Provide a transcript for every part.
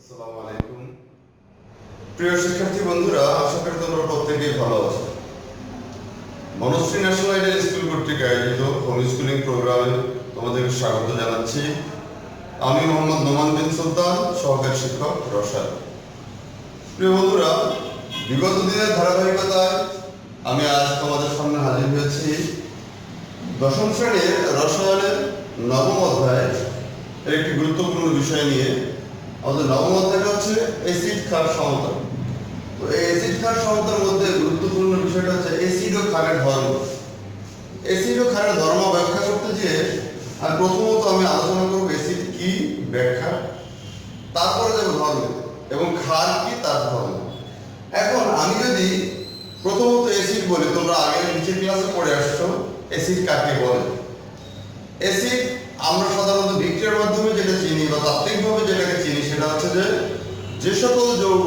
আসসালামু আলাইকুম প্রিয় শিক্ষার্থী বন্ধুরা, আশা করি তোমরা প্রত্যেকেই ভালো আছো। বনশ্রী ন্যাশনাল আইডিয়াল স্কুল কর্তৃক আয়োজিত হোম স্কুলিং প্রোগ্রামে তোমাদেরকে স্বাগত জানাচ্ছি। আমি মোহাম্মদ নোমান বিন সুলতান, সহকারী শিক্ষক রসায়ন। প্রিয় বন্ধুরা, বিগত দিনের ধারাবাহিকতায় আমি আজ তোমাদের সামনে হাজির হয়েছি দশম শ্রেণীর রসায়নের নবম অধ্যায় একটি গুরুত্বপূর্ণ বিষয় নিয়ে। আমাদের নবম অধ্যায়টা হচ্ছে অ্যাসিড ক্ষার সমতা। তো এই অ্যাসিড ক্ষার সমতার মধ্যে গুরুত্বপূর্ণ বিষয়টা হচ্ছে অ্যাসিড ও ক্ষারের ধর্ম। অ্যাসিড ও ক্ষারের ধর্ম ব্যাখ্যা করতে গিয়ে প্রথমত আমি আলোচনা করব অ্যাসিড কি ব্যাখ্যা, তারপরে যাব ধর্ম এবং ক্ষার কি তার ধর্ম। এখন আমি যদি প্রথমত অ্যাসিড বলি, তোমরা আগে নিচের ক্লাসে পড়ে আসছো অ্যাসিড কাকে বলে। অ্যাসিড আমরা সাধারণত বিক্রিয়ার মাধ্যমে যেটা চিনি বা তাত্ত্বিকভাবে যেটাকে চিনি সেটা হচ্ছে যে সকল যৌগ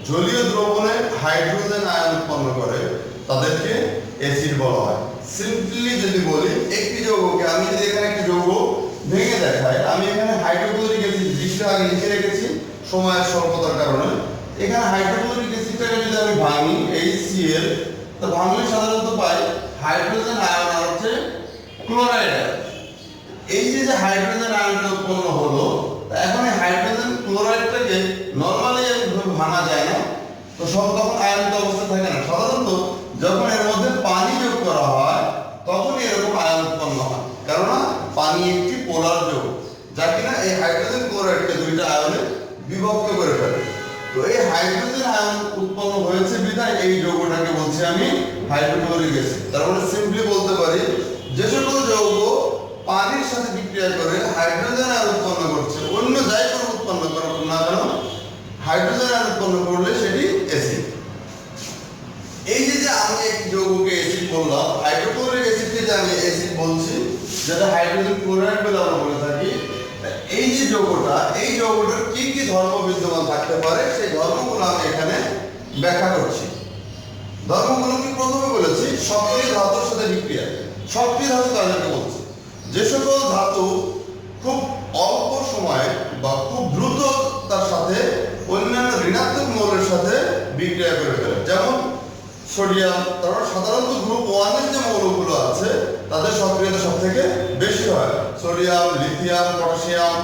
জলীয় দ্রবণে হাইড্রোজেন আয়ন উৎপন্ন করে তাদেরকে অ্যাসিড বলা হয়। সিম্পলি যদি বলি, একটি যৌগকে আমি যদি এখানে একটি যৌগ ভেঙে দেখাই, আমি এখানে হাইড্রোক্লোরিক অ্যাসিড জিনিসটা আগে লিখে রেখেছি সময়ের স্বল্পতার কারণে। এখানে হাইড্রোক্লোরিক অ্যাসিডটাকে যদি আমি ভাঙি HCl, তো ভাঙলে সাধারণত পাই হাইড্রোজেন আয়ন আর হচ্ছে ক্লোরাইড আয়ন। এই যে হাইড্রোজেন আয়নটা উৎপন্ন হলো, এখন এই হাইড্রোজেন ক্লোরাইডটাকে নরমালি ভাঙা যায় না, তো সব তখন আয়নিত অবস্থা থাকে না। সাধারণত যখন এর মধ্যে পানি যোগ করা হয় তখন এরকম আয়ন উৎপন্ন হয়, কেননা পানি একটি পোলার যৌগ যা কিনা এই হাইড্রোজেন ক্লোরাইডকে দুইটা আয়নে বিভক্ত করে ফেলে। তো এই হাইড্রোজেন আয়ন উৎপন্ন হয়েছে বিধায় এই যৌগটাকে বলছি আমি হাইড্রোক্লোরিক অ্যাসিড। তার মানে সিম্পলি বলতে পারি, যে সকল যৌগ পানির সাথে বিক্রিয়া করে হাইড্রোজেন আয়ন উৎপন্ন করছে, অন্য যাই করে উৎপন্ন করুক না কেন, হাইড্রোজেন আয়ন উৎপন্ন করলে সেটি অ্যাসিড। এই যে আমি একটি যৌগকে অ্যাসিড বললাম, হাইড্রোক্লোরিক অ্যাসিডকে যে আমি অ্যাসিড বলছি, যেটা হাইড্রোজেন ক্লোরাইড বলে আমরা বলে থাকি, এই যে যৌগটা, এই যৌগটার কি কি ধর্ম বিদ্যমান থাকতে পারে সেই ধর্মগুলো আমি এখানে ব্যাখ্যা করছি। ধর্মগুলো কি প্রথমে বলেছি সক্রিয় ধাতুর সাথে বিক্রিয়া। সক্রিয় ধাতু তাদেরকে বলছি যে সকল ধাতু খুব অল্প সময়ে বা খুব দ্রুত তার সাথে অন্যান্য ঋণাত্মক মৌলের সাথে বিক্রিয়া করে ফেলে, যেমন সোডিয়াম। তারপর সাধারণত গ্রুপ 1 এর যে মৌলগুলো আছে তাদের সক্রিয়তা সব থেকে বেশি হয়, সোডিয়াম, লিথিয়াম, পটাশিয়াম।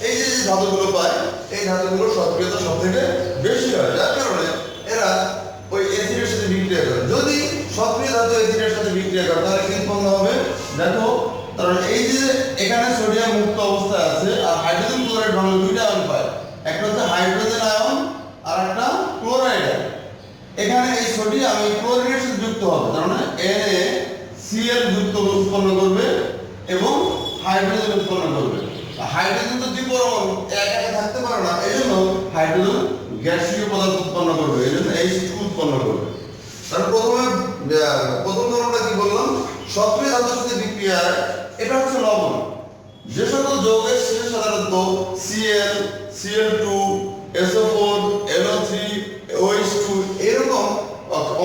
এই যে ধাতুগুলো পায়, এই ধাতুগুলোর সক্রিয়তা সব থেকে বেশি হয়, যার কারণে এরা ওই অ্যাসিডের সাথে বিক্রিয়া করে। যদি সক্রিয় ধাতু অ্যাসিডের সাথে বিক্রিয়া করে তাহলে কি উৎপন্ন হবে দেখো। কারণ এই যে এখানে সোডিয়াম মুক্ত অবস্থায় আছে আর হাইড্রোজেন ক্লোরাইড ভাঙলে দুইটা আয়ন পায়, একটা হচ্ছে হাইড্রোজেন আয়ন আর একটা ক্লোরাইড আয়ন। এখানে এই সোডিয়াম এই ক্লোরিনের সাথে যুক্ত হবে, তার মানে NaCl যুক্ত উৎপন্ন করবে এবং হাইড্রোজেন উৎপন্ন করবে। হাইড্রোজেন তো দ্বিপরমাণু, একা থাকতে পারে না, এজন্য হাইড্রোজেন গ্যাসীয় পদার্থ উৎপন্ন করবে, এজন্য H2 উৎপন্ন করবে। তার প্রথম ধরনটা কি বললাম, সক্রিয় ধাতুর সাথে বিক্রিয়া। এটা হচ্ছে লবণ। যে সকল যৌগের শেষে সাধারণত Cl, Cl2, SO4, NO3, OH2 এরকম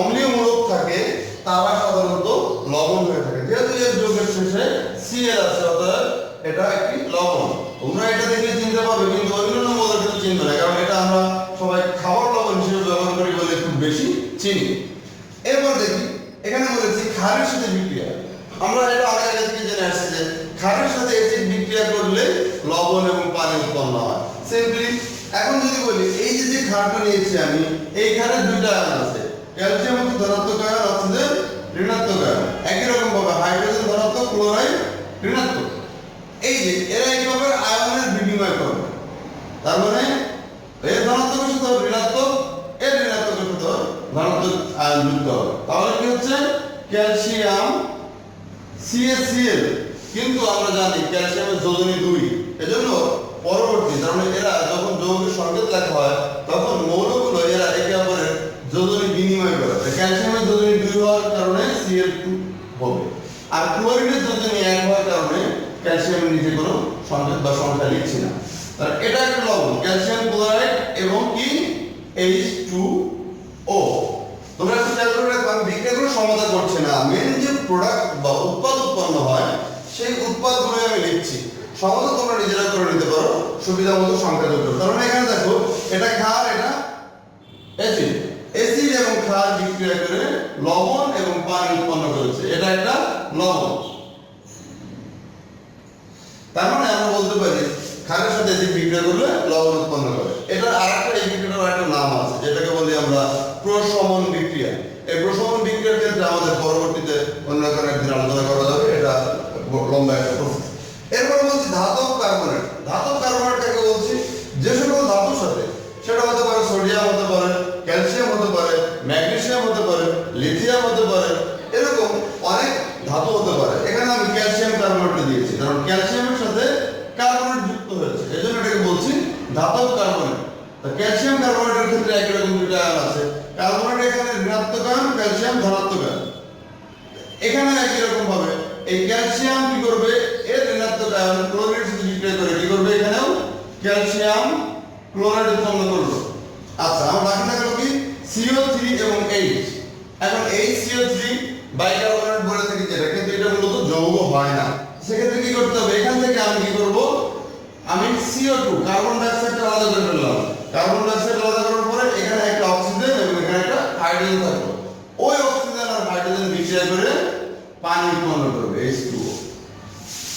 অম্লীয় মূলক থাকে, তারা সাধারণত লবণ হয়ে থাকে। যেহেতু এর যৌগের শেষে Cl আছে, অর্থাৎ এটা একটি লবণ। তোমরা এটা দেখলে চিনতে পারবে, কিন্তু অন্যান্য মৌলের ক্ষেত্রে চিনবে না, কারণ এটা আমরা সবাই খাবার লবণ হিসেবে ব্যবহার করি বলে খুব বেশি চিনি। এরপর দেখি এখানে বলেছি ক্ষারের সাথে বিক্রিয়া। আমরা এটা আগে থেকে জেনে আসছি যে ক্ষারের সাথে অ্যাসিড বিক্রিয়া করলে লবণ এবং পানি উৎপন্ন হয়। সিম্পলি এখন যদি বলি, এই যে ক্ষারটা নিয়েছি আমি, এই ক্ষারের দুইটা আয়ন আছে, ক্যালসিয়াম হচ্ছে ধনাত্মক আয়ন, অক্সিজেন ঋণাত্মক আয়ন। একই রকম ভাবে হাইড্রোজেন ধনাত্মক, ক্লোরাইড ঋণাত্মক। এই যে এরা এইভাবে আয়নের বিনিময় করবে, তার মানে এর ধনাত্মকের সাথে ঋণাত্মক, এর ঋণাত্মকের সাথে ধনাত্মক আয়ন যুক্ত হবে। তাহলে কি হচ্ছে ক্যালসিয়াম CaCl, কিন্তু আমরা জানি ক্যালসিয়ামের যোজনী 2, এজন্য পরবর্তী, তার মানে এরা যখন যৌগের সংকেত লেখা হয় তখন মৌলগুলো এরা একে অপরের যোজনী বিনিময় করে। ক্যালসিয়ামের যোজনী 2 হওয়ার কারণে Cl2 হবে, আর ক্লোরিনের যোজনী 1 হওয়ার কারণে ক্যালসিয়ামের নিচে কোনো সংকেত বা সংখ্যা লিখছি না। তার এটা একটা লবণ, ক্যালসিয়াম ক্লোরাইড এবং কি H2O। তোমরা একটু খেয়াল করে রাখবে, আমি বিক্রিয়াগুলো সমাধা করছি না, মেন যে প্রোডাক্ট বা উৎপাদ উৎপন্ন হয় সেই উৎপাদগুলো আমি লিখছি। সমাধান তোমরা নিজেরা করে নিতে পারো সুবিধা মতো সংখ্যা যোগ করো। তার মানে এখানে দেখো এটা ক্ষার, এটা অ্যাসিড। অ্যাসিড এবং ক্ষার বিক্রিয়া করে লবণ এবং পানি উৎপন্ন করেছে, এটা একটা লবণ। তার মানে আমরা বলতে পারি ক্ষারের সাথে অ্যাসিড বিক্রিয়া করলে লবণ উৎপন্ন করে। এটা আরেকটা, এই বিক্রিয়াটার একটা নাম আছে যেটাকে বলি আমরা প্রশমন বিক্রিয়া। এই প্রশমন বিক্রিয়ার ক্ষেত্রে আমাদের পরবর্তীতে অন্য কোনো একদিন আলোচনা করা যাবে, এটা লম্বা একটা প্রসেস। এরপর বলছি ধাতব কার্বনেট। ধাতব কার্বনেট কাকে বলছি? যে সকল ধাতুর সাথে, সেটা হতে পারে সোডিয়াম, হতে পারে ক্যালসিয়াম, হতে পারে ম্যাগনেসিয়াম, হতে পারে লিথিয়াম, হতে পারে এরকম অনেক ধাতু হতে পারে। এখানে আমি ক্যালসিয়াম কার্বনেট দিয়েছি কারণ ক্যালসিয়ামের সাথে কার্বনেট যুক্ত হয়েছে, এজন্য এটাকে বলছি ধাতব কার্বনেট। তো ক্যালসিয়াম কার্বনেটের ক্ষেত্রে একই রকম দুটো আয়ন আছে। কার্বনেট এখানে ঋণাত্মক আয়ন, ক্যালসিয়াম ধনাত্মক আয়ন। এখানে একই রকম ভাবে এই ক্যালসিয়াম কি করবে, এর ঋণাত্মক আয়ন ক্লোরিনের সাথে বিক্রিয়া করে কি করবে, এখানেও ক্যালসিয়াম ক্লোরাইড উৎপন্ন করলো। আচ্ছা, আমার বাকি থাকলো কি CO3 এবং H। এখন এই CO3 বাইকার্বনেট বলে থাকি যেটা, কিন্তু এটা মূলত যৌগ হয় না। সেক্ষেত্রে কি করতে হবে, এখান থেকে আমি কি করব, আমি CO2 কার্বন ডাই অক্সাইডটা আলাদা করে ফেললাম। কার্বন ডাই অক্সাইড আলাদা করার পরে এখানে একটা অক্সিজেন এবং এখানে একটা হাইড্রোজেন থাকলো। ওই অক্সিজেন আর হাইড্রোজেন বিক্রিয়া করে পানি উৎপন্ন করবে H2O।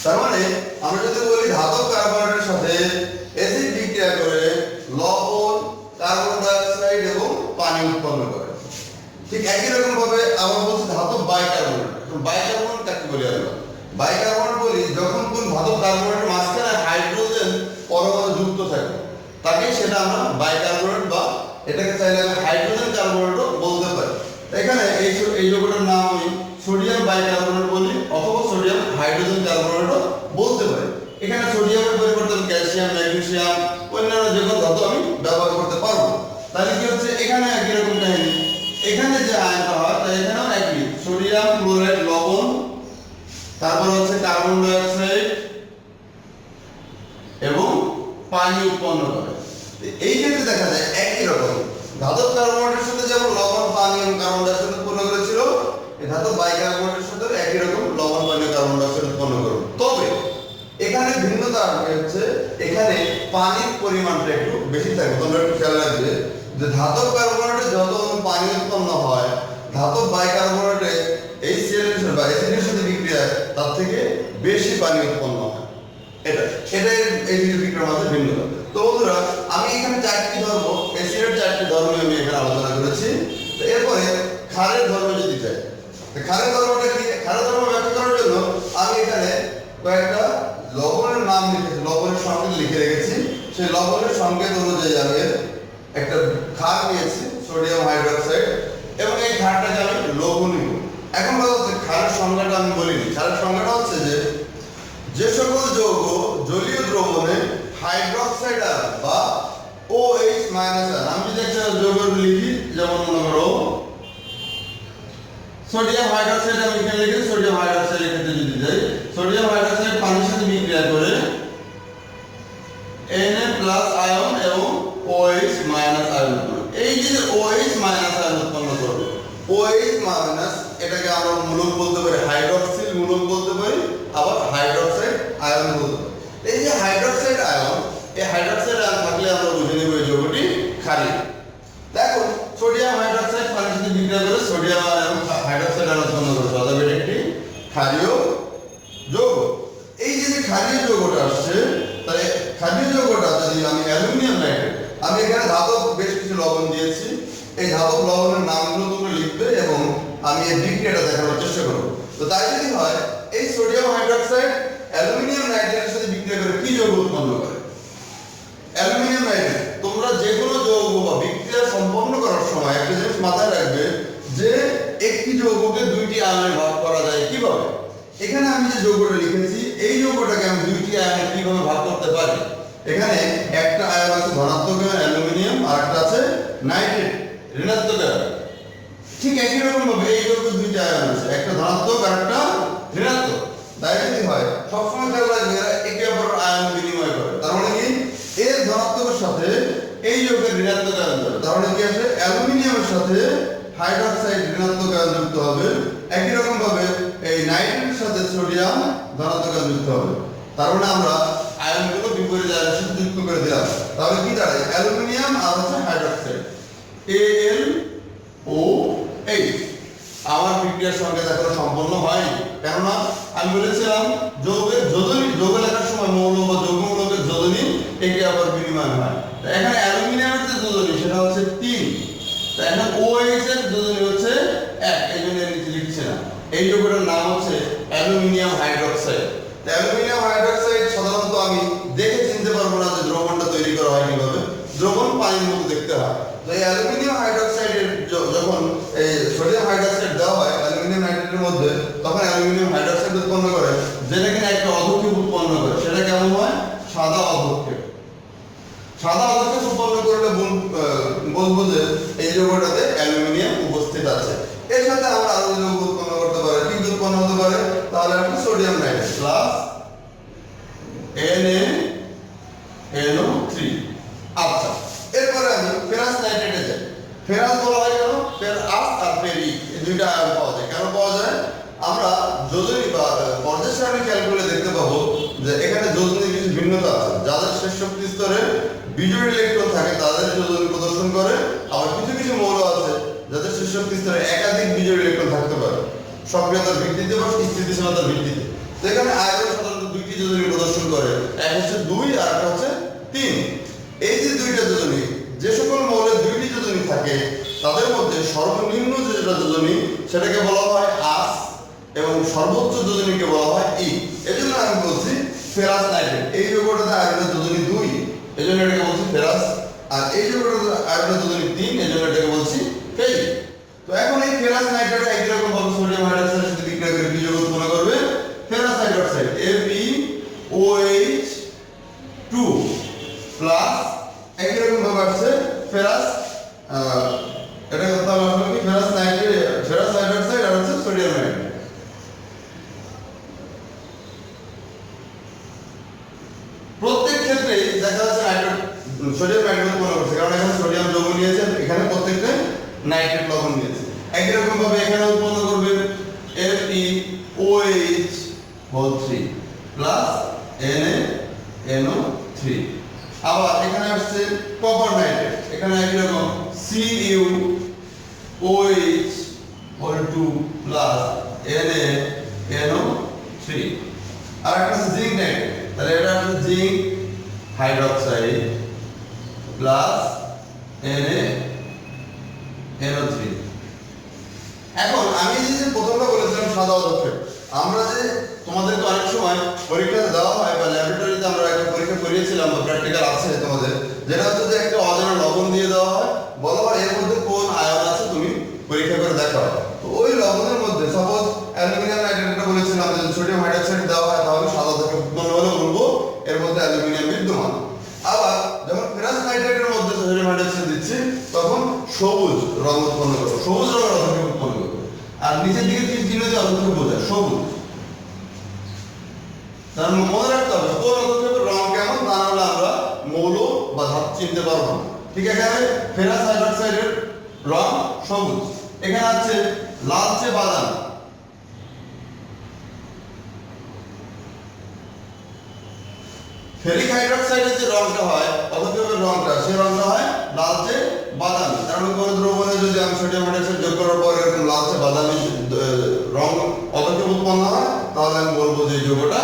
তার মানে আমরা যদি বলি ধাতব কার্বনেটের সাথে অ্যাসিড বিক্রিয়া করে লবণ, কার্বন ডাই অক্সাইড এবং পানি উৎপন্ন করে। ঠিক একই রকম ভাবে আমরা বলছি ধাতব বাইকার্বনেট। বাইকার্বনেট কাকে বলি আমরা? বাইকার্বনেট বলি যখন কোন ধাতব কার্বনেটের মাঝখানে হাইড্রোজেন পরমাণু যুক্ত থাকে, তাকে সেটা আমরা বাইকার্বনেট বা এটাকে চাইলে আমরা হাইড্রোজেন কার্বনেটও বলতে পারি। এখানে এই যৌগটার নাম আমি সোডিয়াম বাইকার্বনেট বলি অথবা সোডিয়াম হাইড্রোজেন কার্বনেটও বলতে পারি। এখানে সোডিয়ামের পরিবর্তে ক্যালসিয়াম, ম্যাগনেসিয়াম, অন্যান্য যে কোনো ধাতু আমি ব্যবহার করতে পারবো। তাহলে কি হচ্ছে, এখানে একই রকম কাহিনী। এখানে যে আয়নটা হয় তা এখানেও একই, সোডিয়াম ক্লোরাইড লবণ, তারপর হচ্ছে কার্বন ডাই অক্সাইড এবং পানি উৎপন্ন করে। এই ক্ষেত্রে দেখা যায় একই রকম ধাতব কার্বনেটের সাথে যেমন লবণ, পানি এবং কার্বন ডাই অক্সাইড উৎপন্ন করেছিল, এই ধাতব বাইকার্বনেটের সাথে একই রকম লবণ, পানি, কার্বন ডাই অক্সাইড উৎপন্ন করবে। তবে এখানে ভিন্নতা হচ্ছে এখানে পানির পরিমাণটা একটু বেশি থাকে। তোমরা একটু খেয়াল রাখবে যে ধাতব কার্বনেটে যত পানি উৎপন্ন হয়, ধাতব বাইকার্বনেটে এই সিএল বা অ্যাসিডের সাথে বিক্রিয়া তার থেকে বেশি পানি উৎপন্ন হয়। এটা এই দুটো বিক্রিয়ার মধ্যে ভিন্নতা। তো বন্ধুরা, আমি এখানে চারটি ধর্ম, অ্যাসিডের চারটি ধর্ম আমি এখানে আলোচনা করেছি। তো এরপরে ক্ষারের ধর্ম যদি চাই, ক্ষারের ধর্মটা কি? ক্ষারের ধর্ম ব্যাখ্যা করার জন্য আমি এখানে কয়েকটা লবণের নাম লিখেছি, লবণের সংকেত লিখে রেখেছি। সেই লবণের সংকেত অনুযায়ী আমি একটা ক্ষার নিয়েছি, সোডিয়াম হাইড্রোক্সাইড, এবং এই ক্ষারটাকে আমি লবণীয়। এখন কথা হচ্ছে ক্ষারের সংজ্ঞাটা আমি বলিনি। ক্ষারের সংজ্ঞাটা হচ্ছে যে সকল যৌগ জলীয় দ্রবণে হাইড্রোক্সাইড আয়ন বা OH মাইনাস আয়ন, আমি যদি একটা যৌগ লিখি, যেমন মনে করো সোডিয়াম হাইড্রোক্সাইড, আমি এখানে লিখেছি সোডিয়াম হাইড্রোক্সাইড। এক্ষেত্রে যদি যাই, সোডিয়াম হাইড্রোক্সাইড পানির সাথে বিক্রিয়া করে Na+ আয়ন এবং OH মাইনাস আয়ন উৎপন্ন। এই যে OH মাইনাস আয়ন উৎপন্ন করবে, OH মাইনাস এটাকে আমরা মূলক বলতে পারি, হাইড্রক্সিল মূলক বলতে পারি, আবার হাইড্রোক্সাইড আয়ন বলতে পারি। এই যে হাইড্রোক্সাইড আয়ন, এই হাইড্রোক্সাইড আয়ন থাকলে আমরা বুঝে নেব এই যৌগটি ক্ষারীয়। দেখো সোডিয়াম হাইড্রোক্সাইড পানির সাথে বিক্রিয়া করে সোডিয়াম এবং হাইড্রোক্সাইড আয়ন উৎপন্ন করবে, অতএব এটি একটি ক্ষারীয় যৌগ। এই যে ক্ষারীয় যৌগটা আসছে, তাহলে ক্ষারীয় যৌগটা যদি আমি অ্যালুমিনিয়াম নাইট্রেট, আমি এখানে ধাতব বেশ কিছু লবণ দিয়েছি, এই ধাতব লবণের নামগুলো তোমরা লিখবে এবং আমি এই বিক্রিয়াটা দেখানোর চেষ্টা করব। তো তাই যদি হয়, এই সোডিয়াম হাইড্রোক্সাইড অ্যালুমিনিয়াম নাইট্রেটের সাথে বিক্রিয়া করে কি যৌগ উৎপন্ন করে? Aluminium nitrate. তোমরা যে কোনো যৌগ বা বিক্রিয়া সম্পন্ন করার সময় একটা জিনিস মাথায় রাখবে যে একটি যৌগকে দুইটি আয়নে ভাগ করা যায় কিভাবে। এখানে আমি যে যৌগটা লিখেছি, এই যৌগটাকে আমি দুইটি আয়নে কিভাবে ভাগ করতে পারি। এখানে একটা আয়ন আছে ধনাত্মক আয়ন অ্যালুমিনিয়াম, আর একটা আছে নাইট্রেট ঋণাত্মক আয়ন। ঠিক একই রকম ভাবে এই যৌগের দুইটি আয়ন আছে, একটা ধনাত্মক আর একটা ঋণাত্মক। তাই যদি হয়, সবসময় খেয়াল রাখবে এরা একে অপরের আয়ন বিনিময় করে। তার মানে কি, এর ধনাত্মকের সাথে এই যৌগের ঋণাত্মক আয়ন যাবে। তার মানে কি আছে, অ্যালুমিনিয়ামের সাথে হাইড্রোক্সাইড ঋণাত্মক আয়ন যুক্ত হবে। একই রকম ভাবে এই নাইট্রেটের সাথে সোডিয়াম ধনাত্মক আয়ন যুক্ত হবে। তার মানে আমরা আয়নগুলো বিপরীত আয়নের সাথে যুক্ত করে দিলাম, তাহলে কি দাঁড়ায় অ্যালুমিনিয়াম আর হচ্ছে হাইড্রোক্সাইড AlOH। আমার বিক্রিয়ার সঙ্গে এখনো সম্পন্ন হয়নি, কেননা আমি বলেছিলাম যৌগের যোজনী, যৌগ লেখার সময় মৌল বা যৌগমূলকের যোজনী একে অপর বিনিময় হয়। এখানে অ্যালুমিনিয়ামের যে যোজনী সেটা হচ্ছে 3, তাই এখন OH এর যোজনী হচ্ছে 1, এই জন্য নিচে লিখছে না। এই যৌগটার নাম হচ্ছে অ্যালুমিনিয়াম হাইড্রোক্সাইড। অ্যালুমিনিয়াম হাইড্রোক্সাইড সাধারণত আমি দেখে চিনতে পারবো না যে দ্রবণটা তৈরি করা হয় কিভাবে, দ্রবণ পানির মতো দেখতে হয়। তো এই অ্যালুমিনিয়াম হাইড্রোক্সাইডের যখন এই সোডিয়াম হাইড্রোক্সাইড দেওয়া হয় অ্যালুমিনিয়াম নাইট্রেটের মধ্যে, তখন অ্যালুমিনিয়াম হাইড্রোক্সাইড উৎপন্ন করে, যেটা কিনা একটা অধক্ষেপ উৎপন্ন করে। সেটা কেমন হয়? সাদা অধক্ষেপ। সাদা অধক্ষেপ উৎপন্ন করলে বলবো যে এই যৌগটাতে অ্যালুমিনিয়াম উপস্থিত আছে। এর সাথে আমরা আরো যৌগ উৎপন্ন করতে পারি। কি উৎপন্ন হতে পারে? তাহলে একটা সোডিয়াম নাইট্রেট প্লাস NaNO3। আচ্ছা, এরপরে আমি ফেরাস নাইট্রেটে যাই। ফেরাস বলা হয় কেন? ফেরাস আর ফেরিক এই দুইটা আয়ন পাওয়া যায়। কেন পাওয়া যায়? আমরা যোজনী বা পর্যায় সারণী খেয়াল করলে দেখতে পাবো যে এখানে যোজনীর কিছু ভিন্নতা আছে। যাদের শেষ শক্তি স্তরে বিজোড় ইলেকট্রন থাকে তাদের যোজনী প্রদর্শন করে, আবার কিছু কিছু মৌল আছে যাদের শেষ শক্তি স্তরে একাধিক বিজোড় ইলেকট্রন থাকতে পারে, সক্রিয়তার ভিত্তিতে বা স্থিতিশীলতার ভিত্তিতে। তো এখানে আয়ন সাধারণত দুইটি যোজনী প্রদর্শন করে, এক হচ্ছে 2 আর একটা হচ্ছে 3। এই যে দুইটা যোজনী, যে সকল মৌলের দুইটি যোজনী থাকে তাদের মধ্যে সর্বনিম্ন যেটা যোজনী সেটাকে বলা হয় আস এবং সর্বোচ্চ যোজনীকে বলা হয় ই। এজন্য আমি বলছি ফেরাস নাইট্রেট। এই যৌগটাতে আয়রনের যোজনী 2, এজন্য এটাকে বলছি ফেরাস। আর এই যৌগটাতে আয়রনের যোজনী 3, এজন্য এটাকে বলছি ফেরিক। তো এখন এই ফেরাস নাইট্রেট একই রকম ভাবে সোডিয়াম হাইড্রোক্সাইডের সাথে বিক্রিয়া করে কি যৌগ উৎপন্ন করবে? ফেরাস হাইড্রোক্সাইড FeOH2 প্লাস একই রকম ভাবে আসছে ফেরাস, এটা কথা হলো কি ফেরাস নাইট্রেট, ফেরাস হাইড্রোক্সাইড আর হচ্ছে সোডিয়াম নাইট্রেট। প্রত্যেক ক্ষেত্রেই দেখা যাচ্ছে সোডিয়াম নাইট্রেট উৎপন্ন করছে, কারণ এখানে সোডিয়াম যৌগ নিয়েছে, এখানে প্রত্যেকটা নাইট্রেট লবণ নিয়েছে। একই রকম ভাবে এখানে উৎপন্ন করবে FeOH3 প্লাস NaNO3। আবার এখানে আসছে কপার নাইট্রেট, এখানে একই রকম CuOH2 প্লাস NaNO3। আর একটা আছে জিঙ্ক নাইট্রেট, তাহলে এটা হচ্ছে জিঙ্ক হাইড্রোক্সাইড প্লাস NaNO3। এখন আমি যে প্রথমটা বলেছিলাম সাদা অধক্ষেপ, আমরা যে তোমাদেরকে অনেক সময় পরীক্ষাতে দেওয়া হয় বা ল্যাবরেটরিতে আমরা একটা পরীক্ষা করিয়েছিলাম বা প্র্যাকটিক্যাল আছে তোমাদের, যেটা হচ্ছে যে একটা অজানা লবণ দিয়ে দেওয়া হয়, বলা হয় এর মধ্যে কোন আয়ন আছে তুমি পরীক্ষা করে দেখাও। তো ওই লবণের মধ্যে সাপোজ অ্যালুমিনিয়াম নাইট্রেটটা বলেছিলাম যে সোডিয়াম হাইড্রোক্সাইড দেওয়া হয় তাহলে সাদা অধক্ষেপ উৎপন্ন হলে বলবো এর মধ্যে অ্যালুমিনিয়াম বিদ্যমান। আবার যখন ফেরাস নাইট্রেটের মধ্যে সোডিয়াম হাইড্রোক্সাইড দিচ্ছি তখন সবুজ রং উৎপন্ন করবে, সবুজ রঙের অধক্ষেপ উৎপন্ন করবে। আর নিচের দিকে তিন চিহ্ন অধক্ষেপ বোঝায় সবুজ। তার মনে রাখতে হবে কোন অধক্ষেপের রং কেমন, তা নাহলে আমরা মৌল বা ধাতু চিনতে পারবো না। ঠিক আছে, এখানে ফেরাস হাইড্রোক্সাইডের রং সবুজ, এখানে আছে লালচে বাদামি। ফেরিক হাইড্রোক্সাইডের যে রংটা হয় অধক্ষেপের রংটা, সেই রংটা হয় লালচে বাদামি। কারণ কোনো দ্রবণে যদি আমি সোডিয়াম হাইড্রোক্সাইড যোগ করার পর এরকম লালচে বাদামি রং অধক্ষেপ উৎপন্ন হয় তাহলে আমি বলবো যে যৌগটা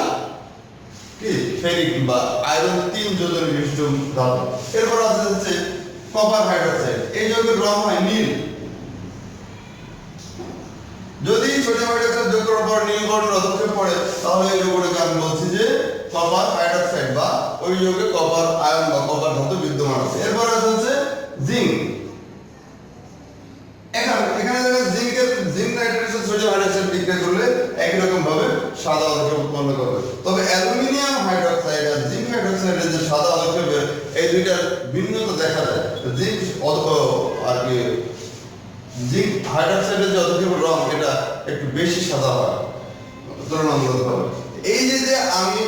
কি ফেরিক বা আয়রন 3 যোজনী বিশিষ্ট ধাতু। এরপর আছে হচ্ছে কপার হাইড্রোক্সাইড, এই যৌগের রং হয় নীল। যদি সোডিয়াম হাইড্রোক্সাইড যোগ করার পর নীল বর্ণের অধক্ষেপ পড়ে তাহলে এই যৌগটাকে আমি বলছি যে কপার হাইড্রোক্সাইড বা ওই যৌগে কপার আয়ন বা কপার ধাতু বিদ্যমান আছে। এরপর আছে হচ্ছে জিঙ্ক। এখানে দেখেন জিঙ্ক নাইট্রেটের সাথে সোডিয়াম হাইড্রোক্সাইড বিক্রিয়া করলে একই রকম ভাবে সাদা অধক্ষেপ উৎপন্ন করবে। তবে অ্যালুমিনিয়াম হাইড্রোক্সাইড আর জিঙ্ক হাইড্রোক্সাইডের যে সাদা অধক্ষেপের এই দুইটার ভিন্নতা দেখা যায়। জিঙ্ক আর কি জিঙ্ক হাইড্রোক্সাইডের যে অধক্ষেপের রং এটা একটু বেশি সাদা হয় তুলনামূলকভাবে। এই যে আমি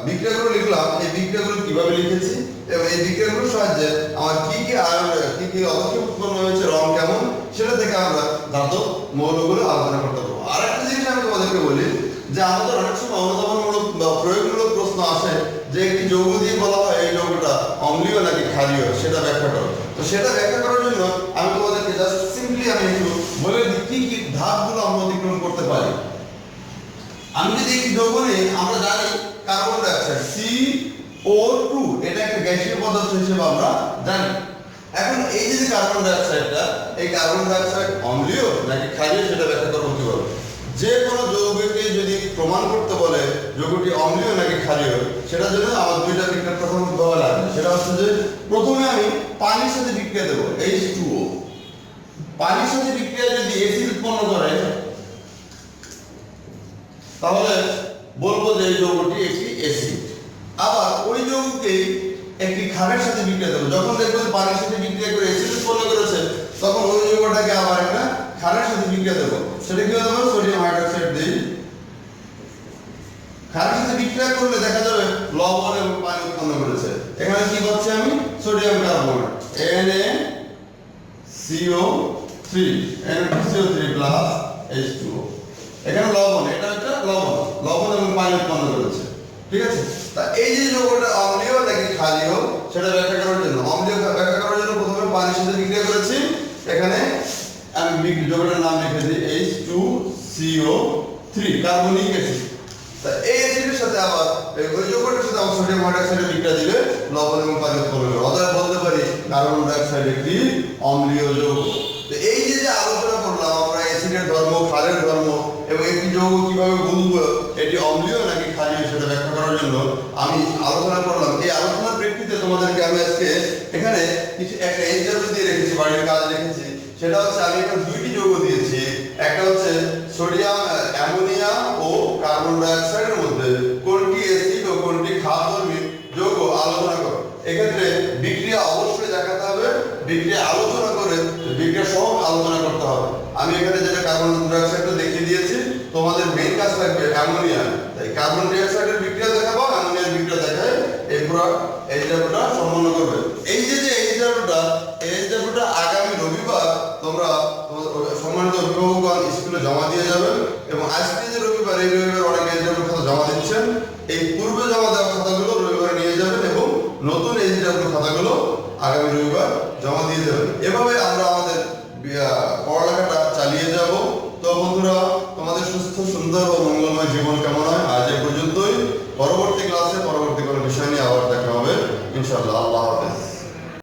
বিক্রিয়াগুলো লিখলাম, এই বিক্রিয়াগুলো কিভাবে লিখেছি এবং এই বিক্রিয়াগুলোর সাহায্যে আমার কি কি আয়ন কি কি অধক্ষেপ উৎপন্ন হয়েছে, রং কেমন, সেটা থেকে আমরা ধাতব মৌলগুলো আলোচনা করতে পারবো। আর একটা জিনিস আমি তোমাদেরকে বলি যে আমাদের অনেক সময় অনুধাবনমূলক বা প্রয়োগমূলক আসে যে একটি যৌগ দিয়ে বলা হয় এই যৌগটা অম্লীয় নাকি ক্ষারীয়, সেটা ব্যাখ্যা করো। তো সেটা ব্যাখ্যা করার জন্য আমি তোমাদেরকে জাস্ট সিম্পলি আমি একটু বলে দিই কি কি ধাপগুলো আমরা অতিক্রম করতে পারি। আমি যদি একটি যৌগ নিই, আমরা জানি কার্বন ডাইঅক্সাইড CO2 এটা একটা গ্যাসীয় পদার্থ হিসেবে আমরা জানি। এখন এই যে কার্বন ডাইঅক্সাইডটা, এই কার্বন ডাইঅক্সাইড অম্লীয় নাকি ক্ষারীয় সেটা ব্যাখ্যা করবো কিভাবে। যে কোনো যৌগকে যদি প্রমাণ করতে বলে যৌগটি অম্লীয় নাকি ক্ষারীয়, সেটার জন্য আমার দুইটা বিক্রিয়া প্রথম দেওয়া লাগবে। সেটা হচ্ছে যে প্রথমে আমি পানির সাথে বিক্রিয়া দেবো H2O। পানির সাথে বিক্রিয়া যদি অ্যাসিড উৎপন্ন করে তাহলে বলবো যে এই যৌগটি একটি অ্যাসিড। আবার ওই যৌগকেই একটি ক্ষারের সাথে বিক্রিয়া দেবো, যখন দেখবো যে পানির সাথে বিক্রিয়া করে অ্যাসিড উৎপন্ন করেছে তখন ওই যৌগটাকে আবার একটা ক্ষারের সাথে বিক্রিয়া দেবো। সেটা কি হবে? সোডিয়াম হাইড্রোক্সাইড দিই। ক্ষারের সাথে বিক্রিয়া করলে দেখা যাবে লবণ এবং পানি উৎপন্ন করেছে। এখানে কি পাচ্ছি আমি? Sodium carbonate NaCO3 NaCO3 H2O। এখানে লবণ, এটা একটা লবণ এবং পানি উৎপন্ন করেছে। ঠিক আছে? তা এই যে যৌগটা অম্লীয় নাকি ক্ষারীয় সেটা ব্যাখ্যা করার জন্য, অম্লীয় ব্যাখ্যা করার জন্য প্রথমে পানির সাথে বিক্রিয়া করেছি। এখানে আমি যৌগটার নাম লিখে দিই H2CO3 কার্বনিক অ্যাসিড। তা এই অ্যাসিডের সাথে আবার ওই যৌগটার সাথে আবার সোডিয়াম হাইড্রোক্সাইডের বিক্রিয়া দিলে লবণ এবং পানি উৎপন্ন করে। অতএব বলতে পারি কার্বন ডাইঅক্সাইড একটি অম্লীয় যৌগ। তো এই যে আলোচনা করলাম আমরা অ্যাসিডের ধর্ম, ক্ষারের ধর্ম এবং একটি যৌগ কিভাবে বুঝবো এটি অম্লীয় নাকি ক্ষারীয় সেটা ব্যাখ্যা করার জন্য আমি আলোচনা করলাম। এই আলোচনার প্রেক্ষিতে তোমাদেরকে আমি আজকে এখানে কিছু একটা এক্সাম্পল দিয়ে রেখেছি, বাড়ির কাজ রেখেছি। সেটা হচ্ছে আমি এখানে দুইটি যৌগ দিয়েছি, একটা হচ্ছে সোডিয়াম অ্যামোনিয়া ও কার্বন ডাইঅক্সাইডের মধ্যে কোনটি অ্যাসিড ও কোনটি ক্ষারধর্মী যৌগ আলোচনা করো। এক্ষেত্রে বিক্রিয়া অবশ্যই দেখাতে হবে, বিক্রিয়া আলোচনা করে বিক্রিয়া সহ আলোচনা করতে হবে। আমি এখানে যেটা কার্বন ডাইঅক্সাইডটা দেখিয়ে দিয়েছি, তোমাদের মেইন কাজ থাকবে অ্যামোনিয়া। তাই কার্বন ডাইঅক্সাইডের বিক্রিয়া দেখাবো, অ্যামোনিয়ার বিক্রিয়া দেখায় এই পুরো এইচডাব্লিউটা সম্পন্ন করবে। এই যে এইচডাব্লিউটা আগামী রবিবার তোমরা সম্মানিত অভিভাবকগণ স্কুলে জমা দিয়ে যাবেন এবং আজকে যে রবিবার, এই রবিবার অনেক এইচডাব্লিউ খাতা জমা দিচ্ছেন। এই